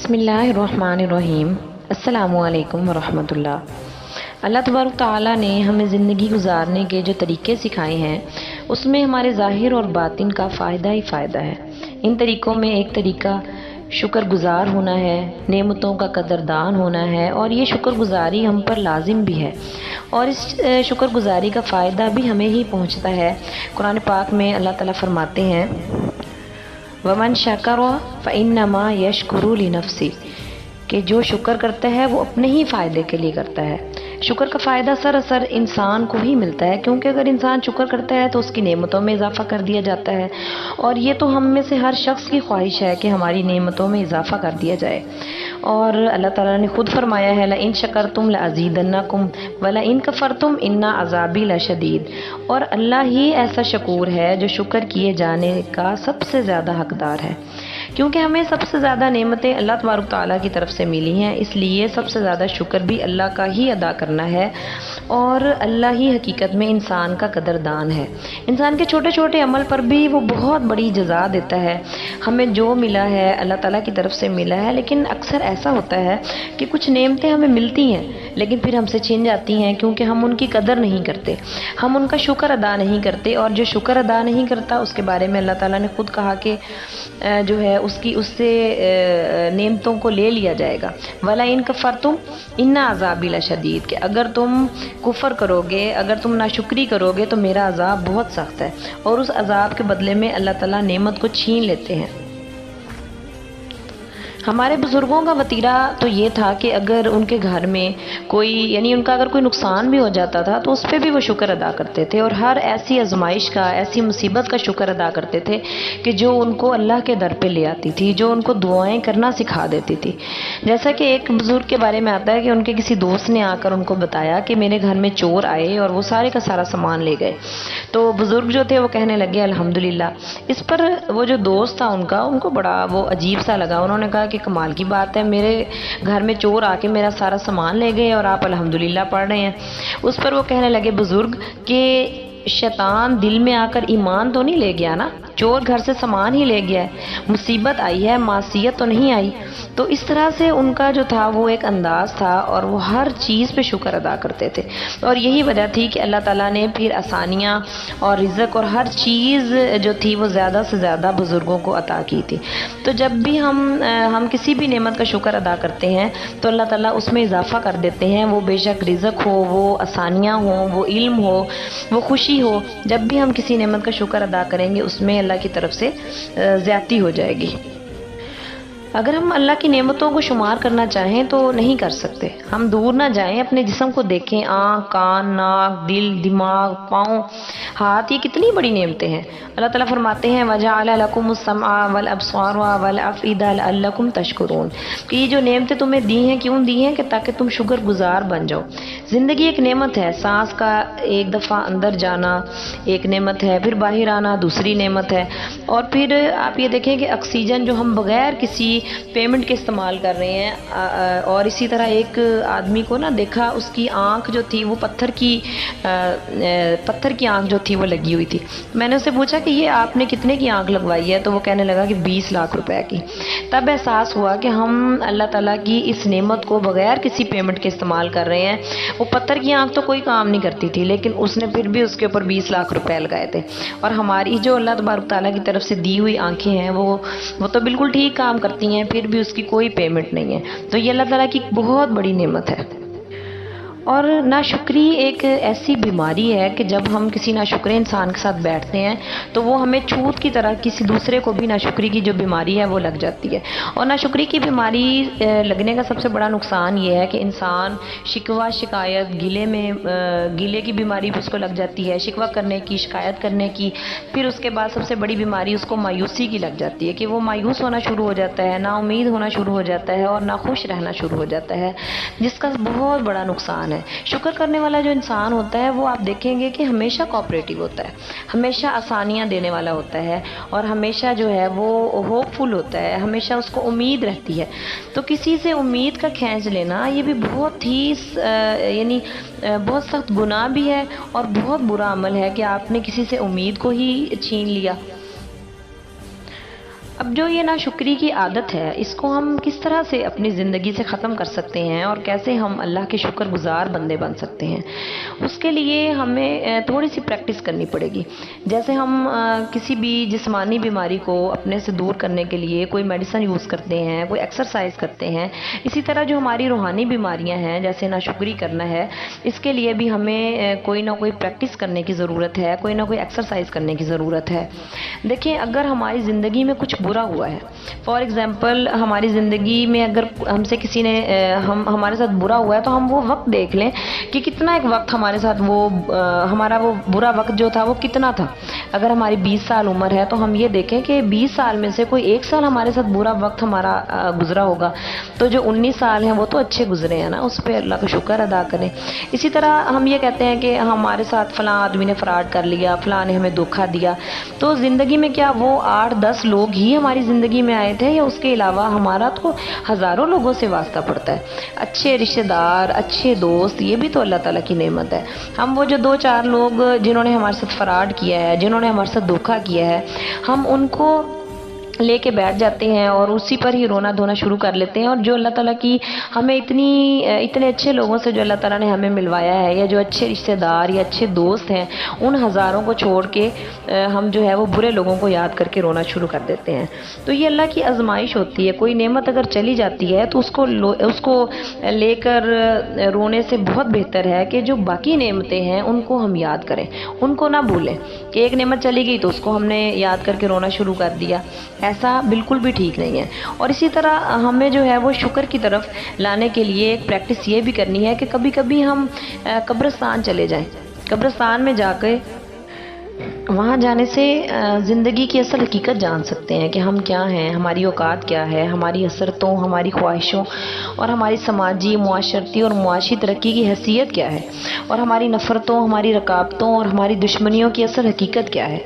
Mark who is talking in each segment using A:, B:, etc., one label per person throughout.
A: بسم اللہ الرحمن الرحیم۔ السلام علیکم ورحمۃ اللہ۔ اللہ تبارک تعالیٰ نے ہمیں زندگی گزارنے کے جو طریقے سکھائے ہیں اس میں ہمارے ظاہر اور باطن کا فائدہ ہی فائدہ ہے۔ ان طریقوں میں ایک طریقہ شکر گزار ہونا ہے، نعمتوں کا قدردان ہونا ہے، اور یہ شکر گزاری ہم پر لازم بھی ہے، اور اس شکر گزاری کا فائدہ بھی ہمیں ہی پہنچتا ہے۔ قرآن پاک میں اللہ تعالیٰ فرماتے ہیں وَمَن شَكَرَ فَإِنَّمَا يَشْكُرُ لِنَفْسِهِ کہ جو شکر کرتا ہے وہ اپنے ہی فائدے کے لیے کرتا ہے۔ شکر کا فائدہ سراسر انسان کو ہی ملتا ہے، کیونکہ اگر انسان شکر کرتا ہے تو اس کی نعمتوں میں اضافہ کر دیا جاتا ہے، اور یہ تو ہم میں سے ہر شخص کی خواہش ہے کہ ہماری نعمتوں میں اضافہ کر دیا جائے۔ اور اللہ تعالیٰ نے خود فرمایا ہے لَإِن شَكَرْتُمْ لَأَزِيدَنَّكُمْ وَلَإِن كَفَرْتُمْ إِنَّ عَذَابِي لَشَدِيدٌ، اور اللہ ہی ایسا شکور ہے جو شکر کیے جانے کا سب سے زیادہ حقدار ہے، کیونکہ ہمیں سب سے زیادہ نعمتیں اللہ تبارک تعالیٰ کی طرف سے ملی ہیں، اس لیے سب سے زیادہ شکر بھی اللہ کا ہی ادا کرنا ہے، اور اللہ ہی حقیقت میں انسان کا قدردان ہے۔ انسان کے چھوٹے چھوٹے عمل پر بھی وہ بہت بڑی جزا دیتا ہے۔ ہمیں جو ملا ہے اللہ تعالیٰ کی طرف سے ملا ہے، لیکن اکثر ایسا ہوتا ہے کہ کچھ نعمتیں ہمیں ملتی ہیں لیکن پھر ہم سے چھن جاتی ہیں، کیونکہ ہم ان کی قدر نہیں کرتے، ہم ان کا شکر ادا نہیں کرتے، اور جو شکر ادا نہیں کرتا اس کے بارے میں اللہ تعالیٰ نے خود کہا کہ جو ہے اس سے نعمتوں کو لے لیا جائے گا۔ وَلَئِن كَفَرْتُمْ إِنَّ عَذَابِي لَشَدِيدٌ کہ اگر تم کفر کرو گے، اگر تم ناشکری کرو گے تو میرا عذاب بہت سخت ہے، اور اس عذاب کے بدلے میں اللہ تعالیٰ نعمت کو چھین لیتے ہیں۔ ہمارے بزرگوں کا وتیرہ تو یہ تھا کہ اگر ان کے گھر میں کوئی ان کا اگر کوئی نقصان بھی ہو جاتا تھا تو اس پہ بھی وہ شکر ادا کرتے تھے، اور ہر ایسی آزمائش کا، ایسی مصیبت کا شکر ادا کرتے تھے کہ جو ان کو اللہ کے در پہ لے آتی تھی، جو ان کو دعائیں کرنا سکھا دیتی تھی۔ جیسا کہ ایک بزرگ کے بارے میں آتا ہے کہ ان کے کسی دوست نے آ کر ان کو بتایا کہ میرے گھر میں چور آئے اور وہ سارے کا سارا سامان لے گئے، تو بزرگ جو تھے وہ کہنے لگے الحمدللہ۔ اس پر وہ جو دوست تھا ان کو بڑا وہ عجیب سا لگا، انہوں نے کہا کہ کمال کی بات ہے، میرے گھر میں چور آ کے میرا سارا سامان لے گئے اور آپ الحمدللہ پڑھ رہے ہیں۔ اس پر وہ کہنے لگے بزرگ کہ شیطان دل میں آ کر ایمان تو نہیں لے گیا نا، چور گھر سے سامان ہی لے گیا ہے، مصیبت آئی ہے، معصیت تو نہیں آئی۔ تو اس طرح سے ان کا جو تھا وہ ایک انداز تھا، اور وہ ہر چیز پہ شکر ادا کرتے تھے، اور یہی وجہ تھی کہ اللہ تعالیٰ نے پھر آسانیاں اور رزق اور ہر چیز جو تھی وہ زیادہ سے زیادہ بزرگوں کو عطا کی تھی۔ تو جب بھی ہم کسی بھی نعمت کا شکر ادا کرتے ہیں تو اللہ تعالیٰ اس میں اضافہ کر دیتے ہیں، وہ بے شک رزق ہو، وہ آسانیاں ہوں، وہ علم ہو، وہ خوشی ہو، جب بھی ہم کسی نعمت کا شکر ادا کریں گے اس میں اللہ کی طرف سے زیادتی ہو جائے گی۔ اگر ہم اللہ کی نعمتوں کو شمار کرنا چاہیں تو نہیں کر سکتے۔ ہم دور نہ جائیں، اپنے جسم کو دیکھیں، آنکھ، کان، ناک، دل، دماغ، پاؤں، ہاتھ، یہ کتنی بڑی نعمتیں ہیں۔ اللہ تعالیٰ فرماتے ہیں وَجَعَلَ لَكُمُ السَّمْعَ وَالْأَبْصَارَ وَالْأَفْئِدَةَ لَعَلَّكُمْ تَشْكُرُونَ کہ یہ جو نعمتیں تمہیں دی ہیں کیوں دی ہیں؟ کہ تاکہ تم شکر گزار بن جاؤ۔ زندگی ایک نعمت ہے، سانس کا ایک دفعہ اندر جانا ایک نعمت ہے، پھر باہر آنا دوسری نعمت ہے، اور پھر آپ یہ دیکھیں کہ آکسیجن جو ہم بغیر کسی پیمنٹ کے استعمال کر رہے ہیں، اور اسی طرح ایک آدمی کو دیکھا اس کی آنکھ جو تھی وہ پتھر کی آنکھ جو تھی وہ لگی ہوئی تھی۔ میں نے اسے پوچھا کہ یہ آپ نے کتنے کی آنکھ لگوائی ہے؟ تو وہ کہنے لگا کہ 20 لاکھ روپے کی۔ تب احساس ہوا کہ ہم اللہ تعالیٰ کی اس نعمت کو بغیر کسی پیمنٹ کے استعمال کر رہے ہیں۔ وہ پتھر کی آنکھ تو کوئی کام نہیں کرتی تھی، لیکن اس نے پھر بھی اس کے اوپر 20 لاکھ روپے لگائے تھے، اور ہماری جو اللہ تبارک تعالیٰ کی طرف سے دی ہوئی آنکھیں ہیں وہ تو بالکل ٹھیک کام کرتی ہیں، پھر بھی اس کی کوئی پیمنٹ نہیں ہے۔ تو یہ اللہ تعالیٰ کی بہت بڑی نعمت ہے۔ اور ناشکری ایک ایسی بیماری ہے کہ جب ہم کسی ناشکرے انسان کے ساتھ بیٹھتے ہیں تو وہ ہمیں چھوت کی طرح کسی دوسرے کو بھی ناشکری کی جو بیماری ہے وہ لگ جاتی ہے۔ اور ناشکری کی بیماری لگنے کا سب سے بڑا نقصان یہ ہے کہ انسان شکوہ، شکایت، گلے کی بیماری بھی اس کو لگ جاتی ہے، شکوہ کرنے کی، شکایت کرنے کی، پھر اس کے بعد سب سے بڑی بیماری اس کو مایوسی کی لگ جاتی ہے کہ وہ مایوس ہونا شروع ہو جاتا ہے، نا امید ہونا شروع ہو جاتا ہے، اور ناخوش رہنا شروع ہو جاتا ہے، جس کا بہت بڑا نقصان ہے۔ شکر کرنے والا جو انسان ہوتا ہے وہ آپ دیکھیں گے کہ ہمیشہ کوآپریٹو ہوتا ہے، ہمیشہ آسانیاں دینے والا ہوتا ہے، اور ہمیشہ جو ہے وہ ہوپ فل ہوتا ہے، ہمیشہ اس کو امید رہتی ہے۔ تو کسی سے امید کا کھینچ لینا یہ بھی بہت ہی بہت سخت گناہ بھی ہے، اور بہت برا عمل ہے کہ آپ نے کسی سے امید کو ہی چھین لیا۔ اب جو یہ ناشکری کی عادت ہے اس کو ہم کس طرح سے اپنی زندگی سے ختم کر سکتے ہیں اور کیسے ہم اللہ کے شکر گزار بندے بن سکتے ہیں، اس کے لیے ہمیں تھوڑی سی پریکٹس کرنی پڑے گی۔ جیسے ہم کسی بھی جسمانی بیماری کو اپنے سے دور کرنے کے لیے کوئی میڈیسن یوز کرتے ہیں، کوئی ایکسرسائز کرتے ہیں، اسی طرح جو ہماری روحانی بیماریاں ہیں جیسے ناشکری کرنا ہے، اس کے لیے بھی ہمیں کوئی نہ کوئی پریکٹس کرنے کی ضرورت ہے، کوئی نہ کوئی ایکسرسائز کرنے کی ضرورت ہے۔ دیکھیں، اگر ہماری زندگی میں کچھ برا ہوا ہے، فار ایگزامپل ہماری زندگی میں اگر ہم سے کسی نے ہمارے ساتھ برا ہوا ہے، تو ہم وہ وقت دیکھ لیں کہ کتنا ایک وقت ہمارے ساتھ ہمارا وہ برا وقت جو تھا وہ کتنا تھا۔ اگر ہماری 20 سال عمر ہے تو ہم یہ دیکھیں کہ 20 سال میں سے کوئی 1 سال ہمارے ساتھ برا وقت ہمارا گزرا ہوگا، تو جو 19 سال ہیں وہ تو اچھے گزرے ہیں نا، اس پہ اللہ کا شکر ادا کریں۔ اسی طرح ہم یہ کہتے ہیں کہ ہمارے ساتھ فلاں آدمی نے فراڈ کر لیا، فلاں نے ہمیں دھوکا دیا، تو زندگی میں کیا وہ 8-10 لوگ ہی ہماری زندگی میں آئے تھے، یا اس کے علاوہ ہمارا تو ہزاروں لوگوں سے واسطہ پڑتا ہے؟ اچھے رشتہ دار، اچھے دوست، یہ بھی تو اللہ تعالیٰ کی نعمت ہے۔ ہم وہ جو 2-4 لوگ جنہوں نے ہمارے ساتھ فراڈ کیا ہے، جنہوں نے ہمارے ساتھ دھوکا کیا ہے، ہم ان کو لے کے بیٹھ جاتے ہیں اور اسی پر ہی رونا دھونا شروع کر لیتے ہیں، اور جو اللہ تعالیٰ کی ہمیں اتنے اچھے لوگوں سے جو اللہ تعالیٰ نے ہمیں ملوایا ہے، یا جو اچھے رشتہ دار یا اچھے دوست ہیں، ان ہزاروں کو چھوڑ کے ہم جو ہے وہ برے لوگوں کو یاد کر کے رونا شروع کر دیتے ہیں۔ تو یہ اللہ کی آزمائش ہوتی ہے۔ کوئی نعمت اگر چلی جاتی ہے تو اس کو لے کر رونے سے بہت بہتر ہے کہ جو باقی نعمتیں ہیں ان کو ہم یاد کریں، ان کو نہ بھولیں۔ کہ ایک نعمت چلی گئی تو اس کو ہم نے یاد کر کے رونا شروع کر دیا، ایسا بالکل بھی ٹھیک نہیں ہے۔ اور اسی طرح ہمیں جو ہے وہ شکر کی طرف لانے کے لیے ایک پریکٹس یہ بھی کرنی ہے کہ کبھی کبھی ہم قبرستان چلے جائیں۔ قبرستان میں جا کے وہاں جانے سے زندگی کی اصل حقیقت جان سکتے ہیں کہ ہم کیا ہیں، ہماری اوقات کیا ہے، ہماری حسرتوں، ہماری خواہشوں اور ہماری سماجی، معاشرتی اور معاشی ترقی کی حیثیت کیا ہے، اور ہماری نفرتوں، ہماری رکاوٹوں اور ہماری دشمنیوں کی اصل حقیقت کیا ہے۔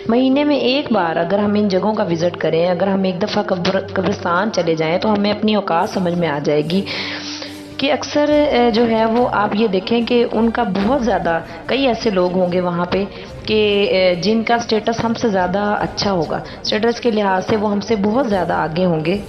A: مہینے میں ایک بار اگر ہم ان جگہوں کا وزٹ کریں، اگر ہم ایک دفعہ قبرستان چلے جائیں، تو ہمیں اپنی اوقات سمجھ میں آ جائے گی کہ اکثر جو ہے وہ آپ یہ دیکھیں کہ ان کا بہت زیادہ کئی ایسے لوگ ہوں گے وہاں پہ کہ جن کا سٹیٹس ہم سے زیادہ اچھا ہوگا، سٹیٹس کے لحاظ سے وہ ہم سے بہت زیادہ آگے ہوں گے،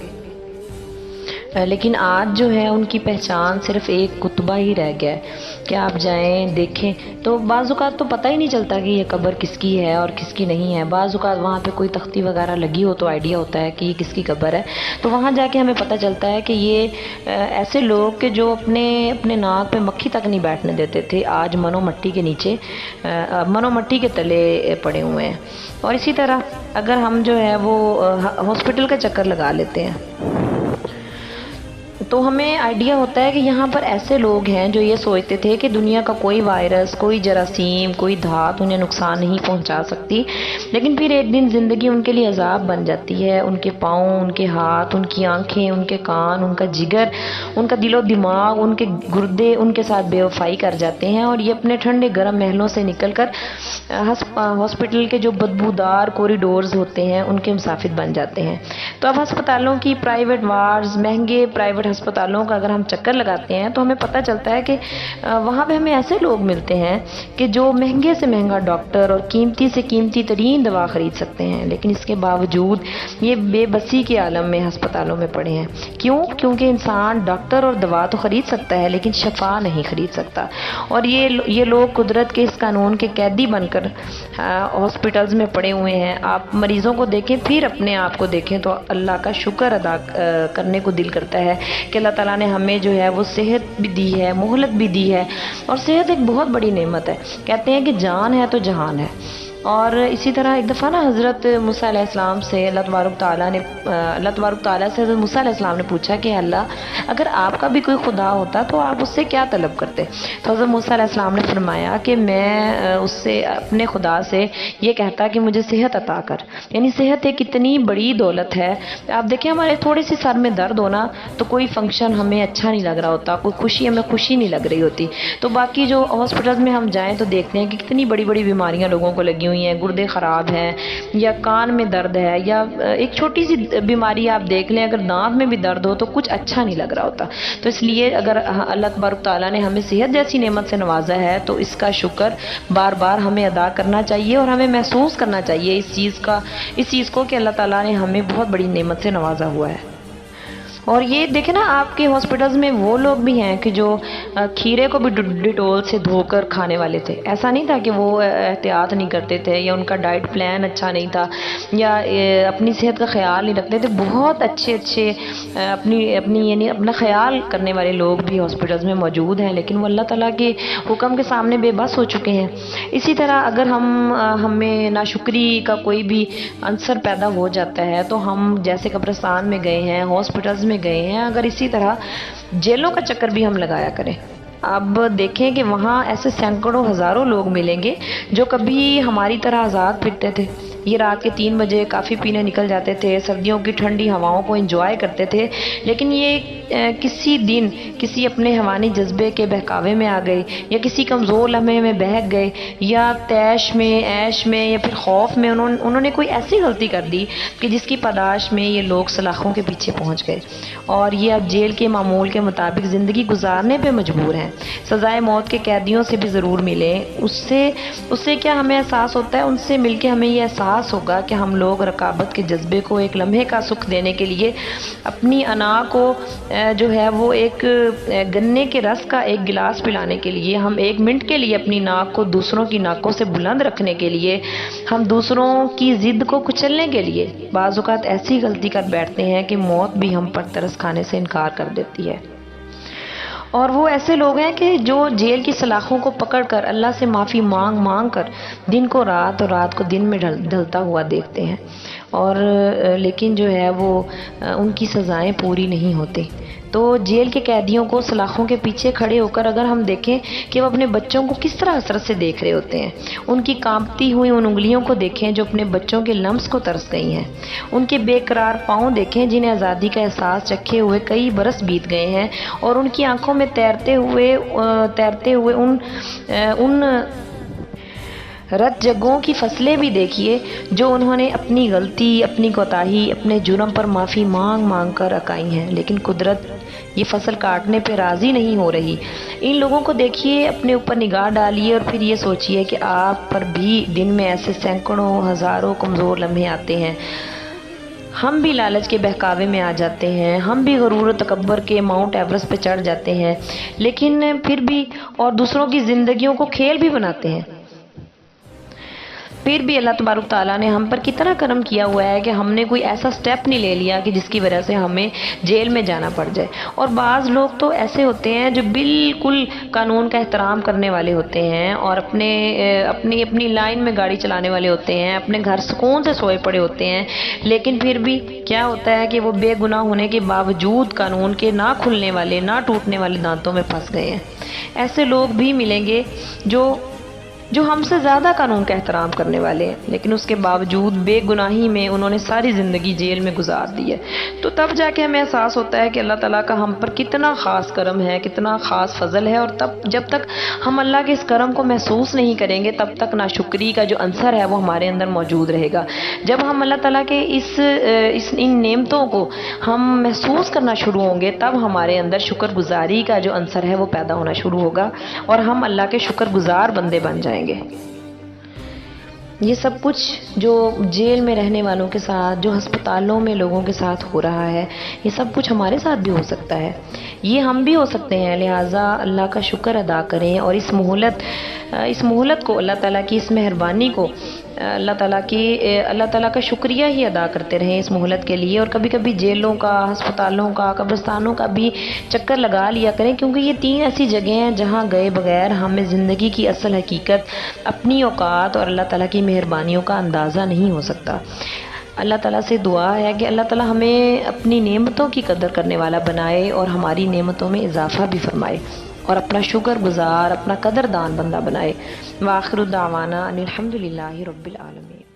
A: لیکن آج جو ہے ان کی پہچان صرف ایک کتبہ ہی رہ گیا ہے کہ آپ جائیں دیکھیں تو بعض اوقات تو پتہ ہی نہیں چلتا کہ یہ قبر کس کی ہے اور کس کی نہیں ہے۔ بعض اوقات وہاں پہ کوئی تختی وغیرہ لگی ہو تو آئیڈیا ہوتا ہے کہ یہ کس کی قبر ہے، تو وہاں جا کے ہمیں پتہ چلتا ہے کہ یہ ایسے لوگ کہ جو اپنے ناک پہ مکھی تک نہیں بیٹھنے دیتے تھے، آج منو مٹی کے نیچے منو مٹی کے تلے پڑے ہوئے ہیں۔ اور اسی طرح اگر ہم جو ہے وہ ہاسپٹل کا چکر لگا لیتے ہیں تو ہمیں آئیڈیا ہوتا ہے کہ یہاں پر ایسے لوگ ہیں جو یہ سوچتے تھے کہ دنیا کا کوئی وائرس، کوئی جراثیم، کوئی دھات انہیں نقصان نہیں پہنچا سکتی، لیکن پھر ایک دن زندگی ان کے لیے عذاب بن جاتی ہے۔ ان کے پاؤں، ان کے ہاتھ، ان کی آنکھیں، ان کے کان، ان کا جگر، ان کا دل و دماغ، ان کے گردے ان کے ساتھ بے وفائی کر جاتے ہیں، اور یہ اپنے ٹھنڈے گرم محلوں سے نکل کر ہاسپٹل کے جو بدبودار کوریڈورز ہوتے ہیں ان کے مسافر بن جاتے ہیں۔ تو اب ہسپتالوں کی پرائیویٹ وارڈز، مہنگے پرائیویٹ ہسپتالوں کا اگر ہم چکر لگاتے ہیں تو ہمیں پتہ چلتا ہے کہ وہاں پہ ہمیں ایسے لوگ ملتے ہیں کہ جو مہنگے سے مہنگا ڈاکٹر اور قیمتی سے قیمتی ترین دوا خرید سکتے ہیں، لیکن اس کے باوجود یہ بے بسی کے عالم میں ہسپتالوں میں پڑے ہیں۔ کیونکہ انسان ڈاکٹر اور دوا تو خرید سکتا ہے لیکن شفا نہیں خرید سکتا، اور یہ لوگ قدرت کے اس قانون کے قیدی بن کر ہاسپٹلز میں پڑے ہوئے ہیں۔ آپ مریضوں کو دیکھیں، پھر اپنے آپ کو دیکھیں تو اللہ کا شکر ادا کرنے کو دل کرتا ہے کہ اللہ تعالیٰ نے ہمیں جو ہے وہ صحت بھی دی ہے، مہلت بھی دی ہے، اور صحت ایک بہت بڑی نعمت ہے۔ کہتے ہیں کہ جان ہے تو جہان ہے۔ اور اسی طرح ایک دفعہ نا حضرت موسیٰ علیہ السلام سے اللہ تبارک تعالیٰ سے حضرت موسیٰ علیہ السلام نے پوچھا کہ اللہ، اگر آپ کا بھی کوئی خدا ہوتا تو آپ اس سے کیا طلب کرتے؟ تو حضرت موسیٰ علیہ السلام نے فرمایا کہ میں اس سے اپنے خدا سے یہ کہتا کہ مجھے صحت عطا کر، یعنی صحت ایک اتنی بڑی دولت ہے۔ آپ دیکھیں ہمارے تھوڑی سی سر میں درد ہونا تو کوئی فنکشن ہمیں اچھا نہیں لگ رہا ہوتا، کوئی خوشی ہمیں خوشی نہیں لگ رہی ہوتی، تو باقی جو ہاسپٹلز میں ہم جائیں تو دیکھتے ہیں کہ کتنی بڑی بڑی بیماریاں لوگوں کو لگی ہوئی ہیں, گردے خراب ہیں, یا کان میں درد ہے, یا ایک چھوٹی سی بیماری آپ دیکھ لیں, اگر دانت میں بھی درد ہو تو کچھ اچھا نہیں لگ رہا ہوتا. تو اس لیے اگر اللہ تبارک تعالیٰ نے ہمیں صحت جیسی نعمت سے نوازا ہے تو اس کا شکر بار بار ہمیں ادا کرنا چاہیے, اور ہمیں محسوس کرنا چاہیے اس چیز کو کہ اللہ تعالیٰ نے ہمیں بہت بڑی نعمت سے نوازا ہوا ہے. اور یہ دیکھیں نا, آپ کے ہاسپٹلز میں وہ لوگ بھی ہیں کہ جو کھیرے کو بھی ڈیٹول سے دھو کر کھانے والے تھے. ایسا نہیں تھا کہ وہ احتیاط نہیں کرتے تھے, یا ان کا ڈائٹ پلان اچھا نہیں تھا, یا اپنی صحت کا خیال نہیں رکھتے تھے. بہت اچھے اپنی یعنی اپنا خیال کرنے والے لوگ بھی ہاسپٹلز میں موجود ہیں, لیکن وہ اللہ تعالیٰ کے حکم کے سامنے بے بس ہو چکے ہیں. اسی طرح اگر ہمیں ناشکری کا کوئی بھی عنصر پیدا ہو جاتا ہے تو ہم جیسے قبرستان میں گئے ہیں, ہاسپٹلز میں گئے ہیں, اگر اسی طرح جیلوں کا چکر بھی ہم لگایا کریں. اب دیکھیں کہ وہاں ایسے سینکڑوں ہزاروں لوگ ملیں گے جو کبھی ہماری طرح آزاد پھرتے تھے. یہ رات کے 3 بجے کافی پینے نکل جاتے تھے, سردیوں کی ٹھنڈی ہواؤں کو انجوائے کرتے تھے, لیکن یہ کسی دن کسی اپنے حیوانی جذبے کے بہکاوے میں آ گئے, یا کسی کمزور لمحے میں بہک گئے, یا تیش میں, عیش میں, یا پھر خوف میں انہوں نے کوئی ایسی غلطی کر دی کہ جس کی پاداش میں یہ لوگ سلاخوں کے پیچھے پہنچ گئے, اور یہ اب جیل کے معمول کے مطابق زندگی گزارنے پہ مجبور ہیں. سزائے موت کے قیدیوں سے بھی ضرور ملیں. اس سے کیا ہمیں احساس ہوتا ہے, ان سے مل کے ہمیں یہ احساس ہوگا کہ ہم لوگ رقابت کے جذبے کو ایک لمحے کا سکھ دینے کے لیے, اپنی انا کو جو ہے وہ ایک گنے کے رس کا ایک گلاس پلانے کے لیے, ہم 1 منٹ کے لیے اپنی ناک کو دوسروں کی ناکوں سے بلند رکھنے کے لیے, ہم دوسروں کی ضد کو کچلنے کے لیے بعض اوقات ایسی غلطی کر بیٹھتے ہیں کہ موت بھی ہم پر ترس کھانے سے انکار کر دیتی ہے. اور وہ ایسے لوگ ہیں کہ جو جیل کی سلاخوں کو پکڑ کر اللہ سے معافی مانگ کر دن کو رات اور رات کو دن میں ڈھلتا ہوا دیکھتے ہیں, اور لیکن جو ہے وہ ان کی سزائیں پوری نہیں ہوتی. تو جیل کے قیدیوں کو سلاخوں کے پیچھے کھڑے ہو کر اگر ہم دیکھیں کہ وہ اپنے بچوں کو کس طرح حسرت سے دیکھ رہے ہوتے ہیں, ان کی کانپتی ہوئی ان انگلیوں کو دیکھیں جو اپنے بچوں کے لمس کو ترس گئی ہیں, ان کے بے قرار پاؤں دیکھیں جنہیں آزادی کا احساس چکھے ہوئے کئی برس بیت گئے ہیں, اور ان کی آنکھوں میں تیرتے ہوئے ان رت جگوں کی فصلیں بھی دیکھیے جو انہوں نے اپنی غلطی, اپنی کوتاہی, اپنے جرم پر معافی مانگ کر اکائی ہیں, لیکن قدرت یہ فصل کاٹنے پہ راضی نہیں ہو رہی. ان لوگوں کو دیکھیے, اپنے اوپر نگاہ ڈالیے, اور پھر یہ سوچئے کہ آپ پر بھی دن میں ایسے سینکڑوں ہزاروں کمزور لمحے آتے ہیں. ہم بھی لالچ کے بہکاوے میں آ جاتے ہیں, ہم بھی غرور و تکبر کے ماؤنٹ ایورسٹ پہ چڑھ جاتے ہیں, لیکن پھر بھی اور دوسروں کی زندگیوں کو کھیل بھی بناتے ہیں. پھر بھی اللہ تبارک تعالیٰ نے ہم پر کتنا کرم کیا ہوا ہے کہ ہم نے کوئی ایسا سٹیپ نہیں لے لیا کہ جس کی وجہ سے ہمیں جیل میں جانا پڑ جائے. اور بعض لوگ تو ایسے ہوتے ہیں جو بالکل قانون کا احترام کرنے والے ہوتے ہیں, اور اپنی لائن میں گاڑی چلانے والے ہوتے ہیں, اپنے گھر سکون سے سوئے پڑے ہوتے ہیں, لیکن پھر بھی کیا ہوتا ہے کہ وہ بے گناہ ہونے کے باوجود قانون کے نہ کھلنے والے, نہ ٹوٹنے والے دانتوں میں پھنس گئے ہیں. ایسے لوگ بھی ملیں گے جو ہم سے زیادہ قانون کا احترام کرنے والے ہیں, لیکن اس کے باوجود بے گناہی میں انہوں نے ساری زندگی جیل میں گزار دی ہے. تو تب جا کے ہمیں احساس ہوتا ہے کہ اللہ تعالیٰ کا ہم پر کتنا خاص کرم ہے, کتنا خاص فضل ہے, اور جب تک ہم اللہ کے اس کرم کو محسوس نہیں کریں گے تب تک ناشکری کا جو عنصر ہے وہ ہمارے اندر موجود رہے گا. جب ہم اللہ تعالیٰ کے ان نعمتوں کو ہم محسوس کرنا شروع ہوں گے تب ہمارے اندر شکر گزاری کا جو عنصر ہے وہ پیدا ہونا شروع ہوگا, اور ہم اللہ کے شکر گزار بندے بن جائیں گے. یہ سب کچھ جو جیل میں رہنے والوں کے ساتھ, جو ہسپتالوں میں لوگوں کے ساتھ ہو رہا ہے, یہ سب کچھ ہمارے ساتھ بھی ہو سکتا ہے, یہ ہم بھی ہو سکتے ہیں. لہٰذا اللہ کا شکر ادا کریں, اور اس مہلت کو, اللہ تعالیٰ کی اس مہربانی کو, اللہ تعالیٰ کا شکریہ ہی ادا کرتے رہیں اس مہلت کے لیے. اور کبھی کبھی جیلوں کا, ہسپتالوں کا, قبرستانوں کا بھی چکر لگا لیا کریں, کیونکہ یہ 3 ایسی جگہیں ہیں جہاں گئے بغیر ہمیں زندگی کی اصل حقیقت, اپنی اوقات اور اللہ تعالیٰ کی مہربانیوں کا اندازہ نہیں ہو سکتا. اللہ تعالیٰ سے دعا ہے کہ اللہ تعالیٰ ہمیں اپنی نعمتوں کی قدر کرنے والا بنائے, اور ہماری نعمتوں میں اضافہ بھی فرمائے, اور اپنا شکر گزار, اپنا قدردان بندہ بنائے. وآخر دعوانا ان الحمد للہ رب العالمین.